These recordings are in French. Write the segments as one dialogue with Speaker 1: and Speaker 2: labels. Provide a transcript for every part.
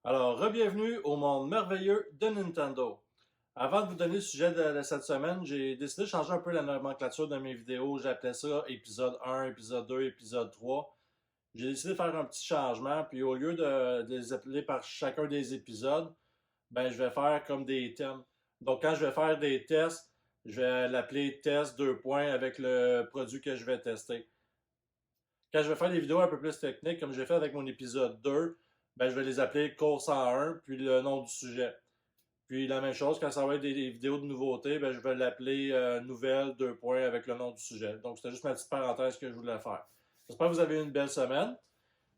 Speaker 1: Alors, re-bienvenue au monde merveilleux de Nintendo. Avant de vous donner le sujet de cette semaine, j'ai décidé de changer un peu la nomenclature de mes vidéos. J'appelais ça épisode 1, épisode 2, épisode 3. J'ai décidé de faire un petit changement, puis au lieu de les appeler par chacun des épisodes, ben je vais faire comme des thèmes. Donc quand je vais faire des tests, je vais l'appeler test 2 points avec le produit que je vais tester. Quand je vais faire des vidéos un peu plus techniques, comme j'ai fait avec mon épisode 2, ben, je vais les appeler cours 101, puis le nom du sujet. Puis la même chose, quand ça va être des vidéos de nouveautés, ben, je vais l'appeler nouvelle 2 points avec le nom du sujet. Donc c'était juste ma petite parenthèse que je voulais faire. J'espère que vous avez eu une belle semaine.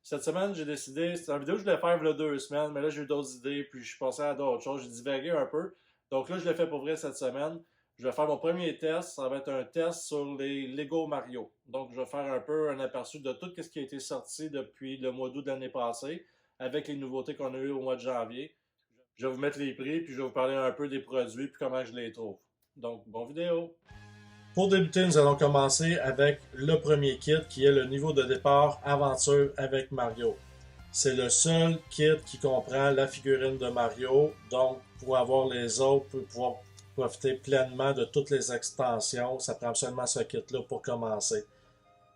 Speaker 1: Cette semaine, j'ai décidé, c'est une vidéo que je voulais faire il y a 2 semaines, mais là j'ai eu d'autres idées, puis je suis passé à d'autres choses, j'ai divagué un peu. Donc là, je l'ai fait pour vrai cette semaine. Je vais faire mon premier test, ça va être un test sur les Lego Mario. Donc je vais faire un peu un aperçu de tout ce qui a été sorti depuis le mois d'août de l'année passée, avec les nouveautés qu'on a eues au mois de janvier. Je vais vous mettre les prix, puis je vais vous parler un peu des produits, puis comment je les trouve. Donc, bonne vidéo! Pour débuter, nous allons commencer avec le premier kit qui est le niveau de départ aventure avec Mario. C'est le seul kit qui comprend la figurine de Mario, donc pour avoir les autres, pour pouvoir profiter pleinement de toutes les extensions, ça prend absolument ce kit-là pour commencer.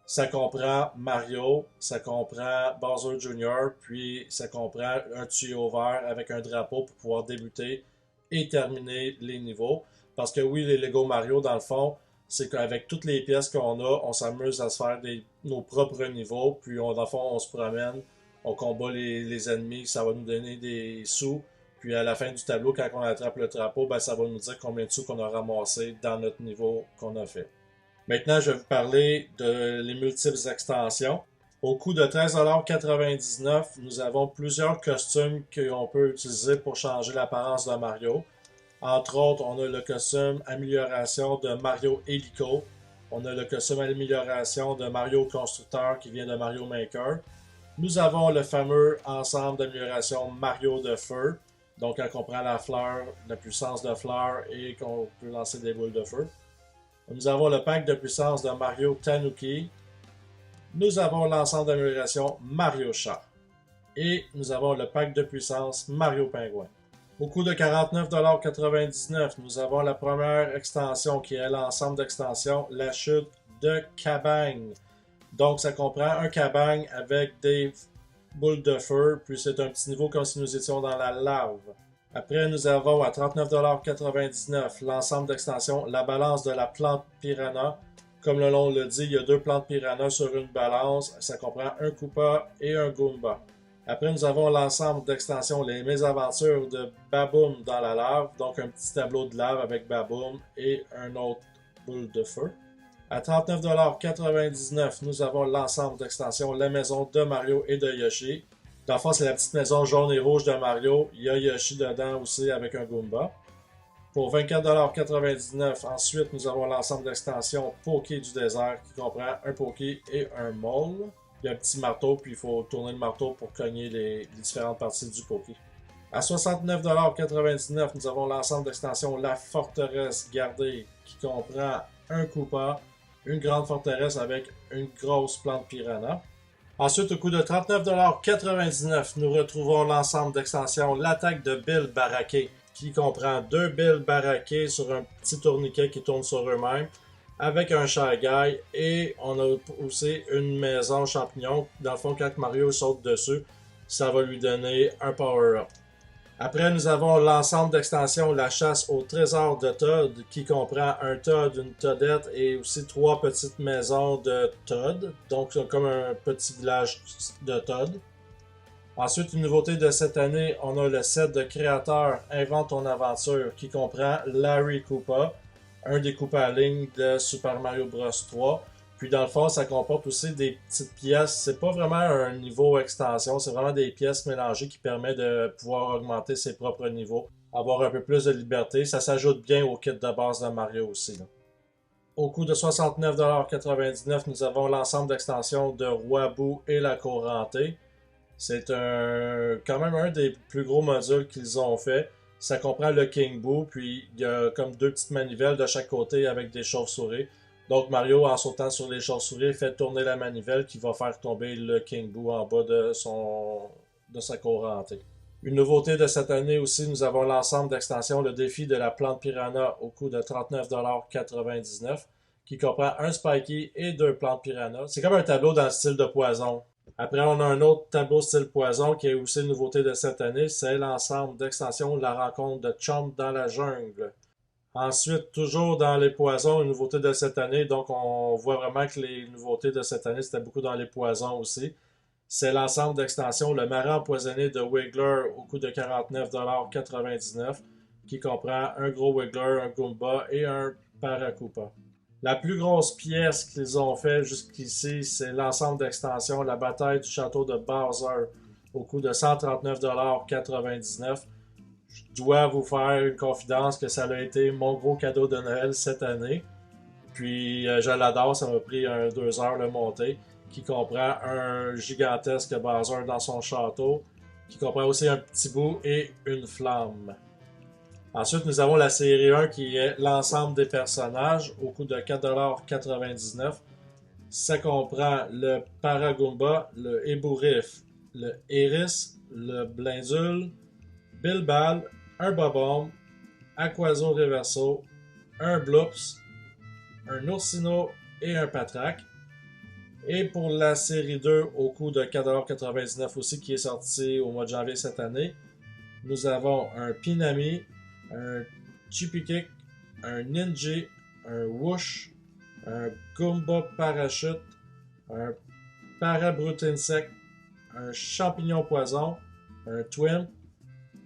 Speaker 1: Ça comprend Mario, ça comprend Bowser Jr., puis ça comprend un tuyau vert avec un drapeau pour pouvoir débuter et terminer les niveaux. Parce que oui, les Lego Mario, dans le fond, c'est qu'avec toutes les pièces qu'on a, on s'amuse à se faire nos propres niveaux, puis dans le fond, on se promène, on combat les ennemis, ça va nous donner des sous, puis à la fin du tableau, quand on attrape le drapeau, ben, ça va nous dire combien de sous qu'on a ramassé dans notre niveau qu'on a fait. Maintenant, je vais vous parler de les multiples extensions. Au coût de 13,99 $, nous avons plusieurs costumes qu'on peut utiliser pour changer l'apparence de Mario. Entre autres, on a le costume amélioration de Mario Helico. On a le costume amélioration de Mario Constructeur qui vient de Mario Maker. Nous avons le fameux ensemble d'amélioration Mario de feu. Donc, quand on prend la fleur, la puissance de fleur et qu'on peut lancer des boules de feu. Nous avons le pack de puissance de Mario Tanuki. Nous avons l'ensemble d'amélioration Mario Chat. Et nous avons le pack de puissance Mario Pingouin. Au coût de 49,99 $, nous avons la première extension qui est l'ensemble d'extensions, la chute de Cabagne. Donc ça comprend un Cabagne avec des boules de feu, puis c'est un petit niveau comme si nous étions dans la lave. Après, nous avons à 39,99 $ l'ensemble d'extensions, la balance de la plante piranha. Comme le nom le dit, il y a deux plantes piranha sur une balance. Ça comprend un Koopa et un Goomba. Après, nous avons l'ensemble d'extensions, les mésaventures de Baboom dans la lave. Donc, un petit tableau de lave avec Baboom et un autre boule de feu. À 39,99 $, nous avons l'ensemble d'extensions, la maison de Mario et de Yoshi. Dans le fond, c'est la petite maison jaune et rouge de Mario. Il y a Yoshi dedans aussi avec un Goomba. Pour 24,99 $, ensuite, nous avons l'ensemble d'extensions Poké du désert qui comprend un Poké et un mole. Il y a un petit marteau, puis il faut tourner le marteau pour cogner les différentes parties du Poké. À 69,99 $, nous avons l'ensemble d'extensions La Forteresse Gardée qui comprend un Koopa, une grande forteresse avec une grosse plante piranha. Ensuite, au coût de 39,99 $, nous retrouvons l'ensemble d'extensions L'attaque de Bill Baraquet, qui comprend deux Bill Baraquet sur un petit tourniquet qui tourne sur eux-mêmes, avec un Shy Guy, et on a aussi une maison champignon. Dans le fond, quand Mario saute dessus, ça va lui donner un power-up. Après, nous avons l'ensemble d'extensions La chasse au trésor de Todd, qui comprend un Todd, une Toadette et aussi trois petites maisons de Todd. Donc, c'est comme un petit village de Todd. Ensuite, une nouveauté de cette année, on a le set de créateur Invente ton aventure, qui comprend Larry Koopa, un des Koopa Link de Super Mario Bros 3. Puis dans le fond, ça comporte aussi des petites pièces. C'est pas vraiment un niveau extension, c'est vraiment des pièces mélangées qui permettent de pouvoir augmenter ses propres niveaux, avoir un peu plus de liberté. Ça s'ajoute bien au kit de base de Mario aussi, là. Au coût de 69,99 $, nous avons l'ensemble d'extensions de Roi Boo et la Cour hantée. C'est quand même un des plus gros modules qu'ils ont fait. Ça comprend le King Boo, puis il y a comme deux petites manivelles de chaque côté avec des chauves-souris. Donc Mario, en sautant sur les chauves-souris, fait tourner la manivelle qui va faire tomber le King Boo en bas de sa cour hantée. Une nouveauté de cette année aussi, nous avons l'ensemble d'extensions, le défi de la plante piranha au coût de 39,99 $, qui comprend un spiky et deux plantes piranha. C'est comme un tableau dans le style de poison. Après, on a un autre tableau style poison qui est aussi une nouveauté de cette année, c'est l'ensemble d'extensions de la rencontre de Chomp dans la jungle. Ensuite, toujours dans les poisons, une nouveauté de cette année, donc on voit vraiment que les nouveautés de cette année, c'était beaucoup dans les poisons aussi. C'est l'ensemble d'extensions Le Marin empoisonné de Wiggler au coût de 49,99 $, qui comprend un gros Wiggler, un Goomba et un Paracupa. La plus grosse pièce qu'ils ont fait jusqu'ici, c'est l'ensemble d'extensions La bataille du château de Bowser au coût de 139,99 $. Je dois vous faire une confidence que ça a été mon gros cadeau de Noël cette année. Puis je l'adore, ça m'a pris 2 heures le monter, qui comprend un gigantesque Bowser dans son château, qui comprend aussi un petit bout et une flamme. Ensuite, nous avons la série 1 qui est l'ensemble des personnages au coût de 4,99 $. Ça comprend le Paragoomba, le Ébouriff, le Eris, le Blindule, Bilbal, un Bobomb, Aquazo Reverso, un Bloops, un Oursino et un Patraque. Et pour la série 2, au coût de 4,99 $ aussi, qui est sorti au mois de janvier cette année, nous avons un Pinami, un Chippy Kick, un Ninja, un Whoosh, un Goomba Parachute, un Parabrute Insect, un Champignon Poison, un Twim,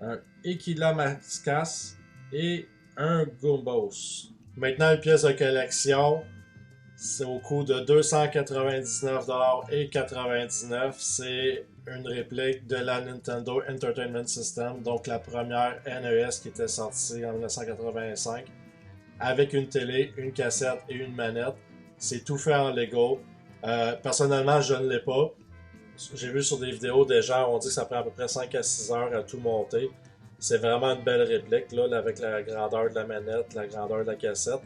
Speaker 1: un Equilamascas et un Goombos. Maintenant, une pièce de collection, c'est au coût de 299,99 $. C'est une réplique de la Nintendo Entertainment System, donc la première NES qui était sortie en 1985, avec une télé, une cassette et une manette. C'est tout fait en Lego. Personnellement, je ne l'ai pas. J'ai vu sur des vidéos des gens ont dit que ça prend à peu près 5 à 6 heures à tout monter. C'est vraiment une belle réplique là, avec la grandeur de la manette, la grandeur de la cassette.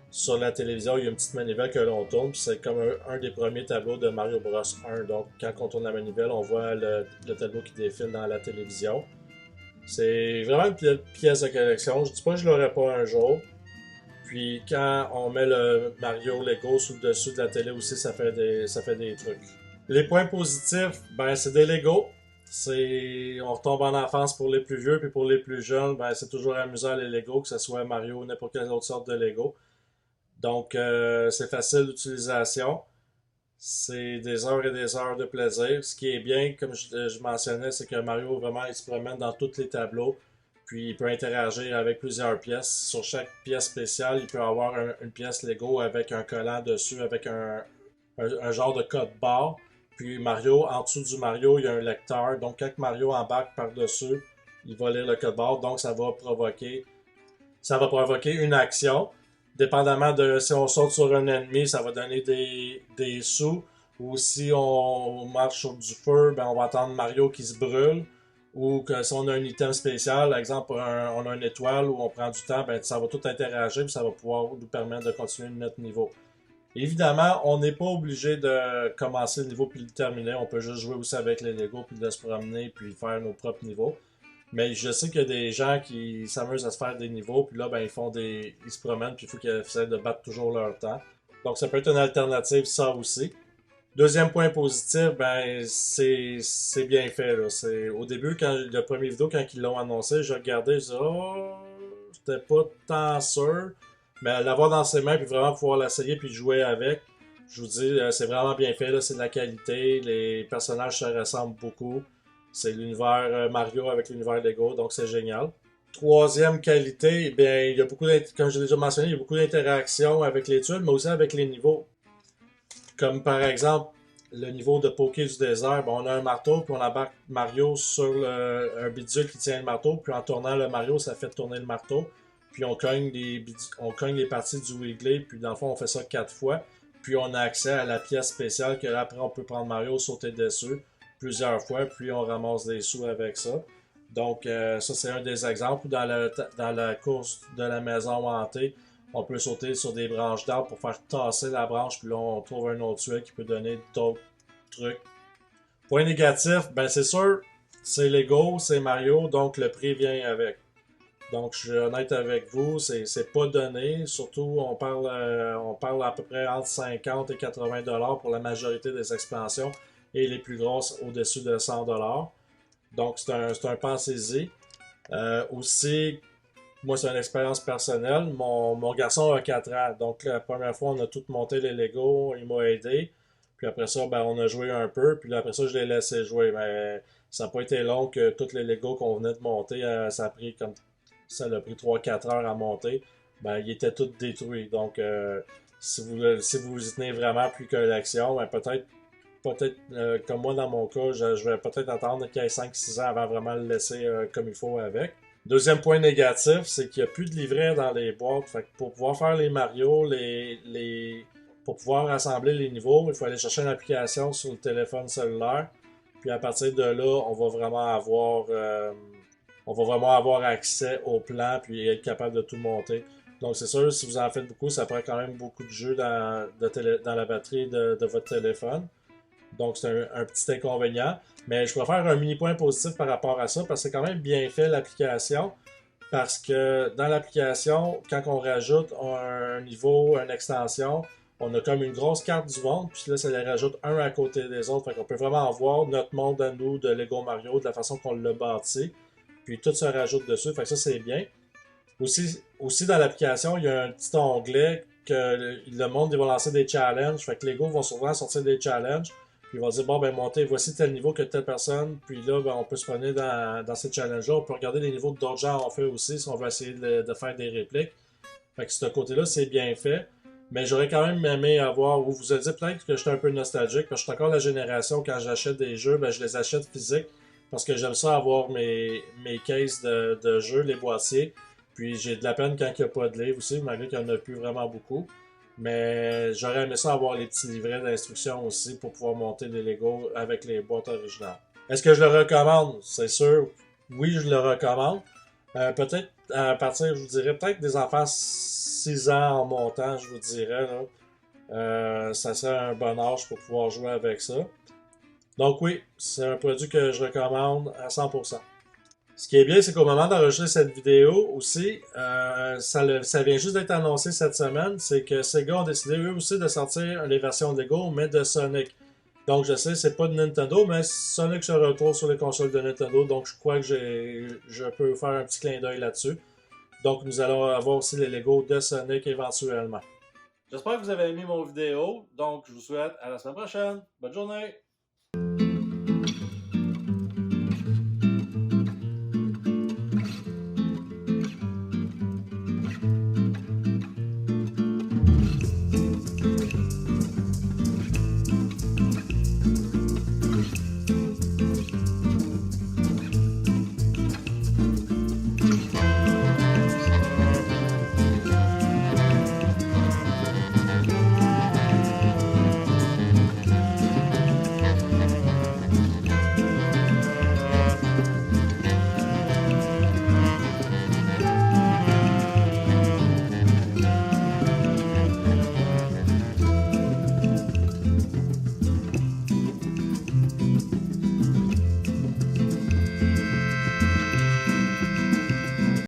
Speaker 1: Sur la télévision, il y a une petite manivelle que l'on tourne, puis c'est comme un des premiers tableaux de Mario Bros 1. Donc, quand on tourne la manivelle, on voit le tableau qui défile dans la télévision. C'est vraiment une pièce de collection. Je dis pas que je l'aurai pas un jour. Puis quand on met le Mario Lego sous le dessus de la télé aussi, ça fait des trucs. Les points positifs, ben c'est des Lego. On retombe en enfance pour les plus vieux, puis pour les plus jeunes, ben c'est toujours amusant les Lego, que ce soit Mario ou n'importe quelle autre sorte de Lego. Donc c'est facile d'utilisation. C'est des heures et des heures de plaisir. Ce qui est bien, comme je mentionnais, c'est que Mario vraiment il se promène dans tous les tableaux. Puis il peut interagir avec plusieurs pièces. Sur chaque pièce spéciale, il peut avoir une pièce Lego avec un collant dessus, avec un genre de code barre. Puis Mario, en dessous du Mario, il y a un lecteur. Donc quand Mario embarque par-dessus, il va lire le code barre. Donc ça va provoquer une action. Dépendamment de si on saute sur un ennemi, ça va donner des sous. Ou si on marche sur du feu, ben on va entendre Mario qui se brûle. Ou que si on a un item spécial, par exemple on a une étoile ou on prend du temps, ben ça va tout interagir et ça va pouvoir nous permettre de continuer notre niveau. Évidemment, on n'est pas obligé de commencer le niveau puis le terminer. On peut juste jouer aussi avec les Lego puis de se promener puis faire nos propres niveaux. Mais je sais qu'il y a des gens qui s'amusent à se faire des niveaux, puis là, ben, ils se promènent, puis il faut qu'ils essaient de battre toujours leur temps. Donc, ça peut être une alternative, ça aussi. Deuxième point positif, ben, c'est bien fait, là. Au début, le premier vidéo, quand ils l'ont annoncé, je regardais, je disais, oh, j'étais pas tant sûr. Mais l'avoir dans ses mains, puis vraiment pouvoir l'essayer, puis jouer avec, je vous dis, c'est vraiment bien fait, là. C'est de la qualité. Les personnages se ressemblent beaucoup. C'est l'univers Mario avec l'univers Lego, donc c'est génial. Troisième qualité, eh bien, il y a comme je l'ai déjà mentionné, il y a beaucoup d'interactions avec les tuiles, mais aussi avec les niveaux. Comme par exemple, le niveau de Poké du désert, ben, on a un marteau, puis on embarque Mario sur un bidule qui tient le marteau, puis en tournant le Mario, ça fait tourner le marteau. Puis on cogne les parties du Wiggly, puis dans le fond, on fait ça 4 fois. Puis on a accès à la pièce spéciale que là, après, on peut prendre Mario, sauter dessus plusieurs fois, puis on ramasse des sous avec ça. Donc, ça, c'est un des exemples. Dans la course de la maison hantée, on peut sauter sur des branches d'arbres pour faire tasser la branche, puis là, on trouve un autre tuile qui peut donner d'autres trucs. Point négatif, ben c'est sûr, c'est Lego, c'est Mario, donc le prix vient avec. Donc, je suis honnête avec vous, c'est pas donné. Surtout, on parle à peu près entre 50 et 80 dollars pour la majorité des expansions et les plus grosses au-dessus de 100 dollars. Donc, c'est un pensez-y. Aussi, moi, c'est une expérience personnelle. Mon garçon a 4 ans. Donc, la première fois, on a tout monté les Lego. Il m'a aidé. Puis après ça, ben, on a joué un peu. Puis là, après ça, je l'ai laissé jouer. Mais ça n'a pas été long que tous les Lego qu'on venait de monter, ça a pris 3 4 heures à monter. Ben, ils étaient tous détruits. Donc, si vous y tenez vraiment plus que l'action, ben, comme moi dans mon cas, je vais peut-être attendre qu'il y ait 5 6 ans avant vraiment le laisser comme il faut avec. Deuxième point négatif, c'est qu'il n'y a plus de livret dans les boîtes. Fait que pour pouvoir faire les Mario, pour pouvoir assembler les niveaux, il faut aller chercher une application sur le téléphone cellulaire. Puis à partir de là, on va vraiment avoir accès au plan puis être capable de tout monter. Donc c'est sûr, si vous en faites beaucoup, ça prend quand même beaucoup de jeux dans la batterie de votre téléphone. Donc, c'est un petit inconvénient. Mais je préfère un mini point positif par rapport à ça parce que c'est quand même bien fait l'application. Parce que dans l'application, quand on rajoute un niveau, une extension, on a comme une grosse carte du monde, puis là, ça les rajoute un à côté des autres. Fait qu'on peut vraiment voir notre monde à nous de Lego Mario, de la façon qu'on l'a bâti. Puis tout se rajoute dessus. Fait que ça, c'est bien. Aussi dans l'application, il y a un petit onglet que le monde il va lancer des challenges. Fait que Lego vont souvent sortir des challenges. Puis il va dire, bon, ben, montez, voici tel niveau que telle personne. Puis là, ben, on peut se promener dans ces challenges-là. On peut regarder les niveaux que d'autres gens ont fait aussi si on veut essayer de faire des répliques. Fait que ce côté-là, c'est bien fait. Mais j'aurais quand même aimé avoir, vous vous avez dit peut-être que j'étais un peu nostalgique, parce que je suis encore la génération, quand j'achète des jeux, ben, je les achète physiques, parce que j'aime ça avoir mes cases de jeux, les boîtiers. Puis j'ai de la peine quand il n'y a pas de livre aussi, malgré qu'il n'y en a plus vraiment beaucoup. Mais j'aurais aimé ça avoir les petits livrets d'instructions aussi pour pouvoir monter les Lego avec les boîtes originales. Est-ce que je le recommande? C'est sûr. Oui, je le recommande. Peut-être à partir, je vous dirais, peut-être des enfants 6 ans en montant, je vous dirais, là. Ça serait un bon âge pour pouvoir jouer avec ça. Donc oui, c'est un produit que je recommande à 100%. Ce qui est bien, c'est qu'au moment d'enregistrer cette vidéo aussi, ça vient juste d'être annoncé cette semaine, c'est que Sega ont décidé eux aussi de sortir les versions Lego, mais de Sonic. Donc je sais, c'est pas de Nintendo, mais Sonic se retrouve sur les consoles de Nintendo, donc je crois que je peux faire un petit clin d'œil là-dessus. Donc nous allons avoir aussi les Lego de Sonic éventuellement. J'espère que vous avez aimé mon vidéo, donc je vous souhaite à la semaine prochaine. Bonne journée!